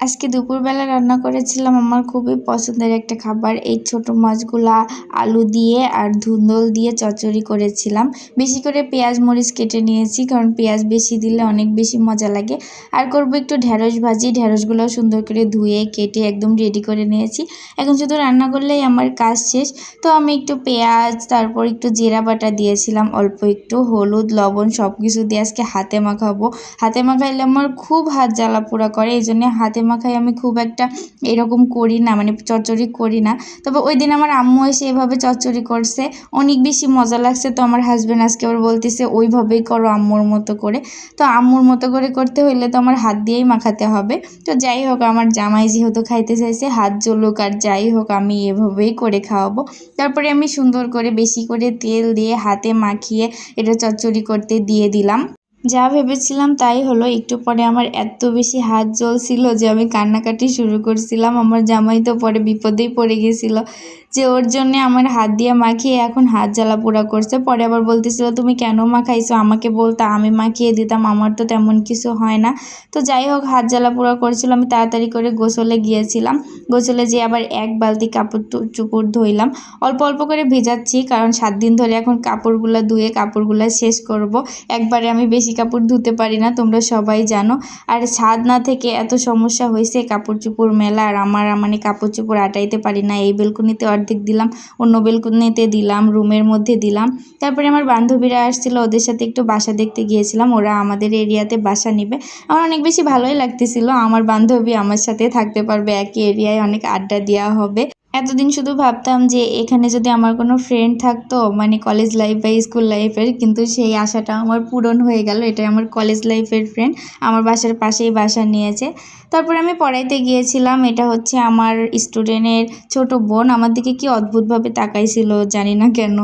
আজকে দুপুরবেলা রান্না করেছিলাম আমার খুবই পছন্দের একটা খাবার। এই ছোট মাছগুলা আলু দিয়ে আর ধুন্দল দিয়ে চচ্চড়ি করেছিলাম। বেশি করে পেঁয়াজ মরিচ কেটে নিয়েছি, কারণ পেঁয়াজ বেশি দিলে অনেক বেশি মজা লাগে। আর করব একটু ঢেঁড়স ভাজি। ঢেঁড়সগুলো সুন্দর করে ধুয়ে কেটে একদম রেডি করে নিয়েছি। এখন শুধু রান্না করলেই আমার কাজ শেষ। তো আমি একটু পেঁয়াজ, তারপর একটু জিরা বাটা দিয়েছিলাম, অল্প একটু হলুদ লবণ সব কিছু দিয়ে আজকে হাতে মাখাবো। হাতে মাখাইলে আমার খুব হাত জ্বালা পোড়া করে, এই জন্য হাতে মাখাই আমি খুব একটা এরকম করি না, মানে চচ্চড়ি করি না। তবে ওই দিন আমার আম্মু এসে এভাবে চচ্চড়ি করছে, অনেক বেশি মজা লাগছে। তো আমার হাজব্যান্ড আজকে আবার বলতেছে ওইভাবেই করো আম্মুর মতো করে। তো আম্মুর মতো করে করতে হইলে তো আমার হাত দিয়েই মাখাতে হবে। তো যাই হোক, আমার জামাই যেহেতু খাইতে চাইছে, হাত জ্বলুক আর যাই হোক, আমি এভাবেই করে খাওয়াবো। তারপরে আমি সুন্দর করে বেশি করে তেল দিয়ে হাতে মাখিয়ে এটা চচ্চড়ি করতে দিয়ে দিলাম। যা ভেবেছিলাম তাই হলো। একটু পরে আমার এত বেশি হাত জ্বলছিল যে আমি কান্নাকাটি শুরু করছিলাম। আমার জামাই তো পরে বিপদেই পড়ে গেছিল যে ওর জন্য আমার হাত দিয়ে মাখিয়ে এখন হাত জ্বালা পোড়া করছে। পরে আবার বলতেছিল তুমি কেন মাখাইছো, আমাকে বলতা আমি মাখিয়ে দিতাম, আমার তো তেমন কিছু হয় না। তো যাই হোক, হাত জ্বালা পোড়া করছিল। আমি তাড়াতাড়ি করে গোসলে গিয়েছিলাম। গোসলে যেয়ে আবার এক বালতি কাপড় চোপড় ধুইলাম। অল্প অল্প করে ভেজাচ্ছি, কারণ 7 দিন ধরে এখন কাপড়গুলো ধুয়ে কাপড়গুলো শেষ করব। একবারে আমি বেশি কাপড় ধুতে পারি না, তোমরা সবাই জানো। আর ছাদ না থেকে এত সমস্যা হয়েছে, কাপড় চোপড় মেলা আর আমার মানে কাপড় চোপড় আটাইতে পারি না। এই বেলকুনিতে অর্ধেক দিলাম, অন্য বেলকুনিতে দিলাম, রুমের মধ্যে দিলাম। তারপরে আমার বান্ধবীরা আসছিল, ওদের সাথে একটু বাসা দেখতে গিয়েছিলাম। ওরা আমাদের এরিয়াতে বাসা নিবে। আমার অনেক বেশি ভালোই লাগতেছিল, আমার বান্ধবী আমার সাথে থাকতে পারবে, একই এরিয়ায় অনেক আড্ডা দেওয়া হবে। এতদিন শুধু ভাবতাম যে এখানে যদি আমার কোনো ফ্রেন্ড থাকতো, মানে কলেজ লাইফ বা স্কুল লাইফের, কিন্তু সেই আশাটা আমার পূরণ হয়ে গেল। এটাই আমার কলেজ লাইফের ফ্রেন্ড, আমার বাসার পাশেই বাসা নিয়েছে। তারপরে আমি পড়াইতে গিয়েছিলাম। এটা হচ্ছে আমার স্টুডেন্টের ছোট বোন, আমার দিকে কি অদ্ভুতভাবে তাকাইছিল জানি না কেন।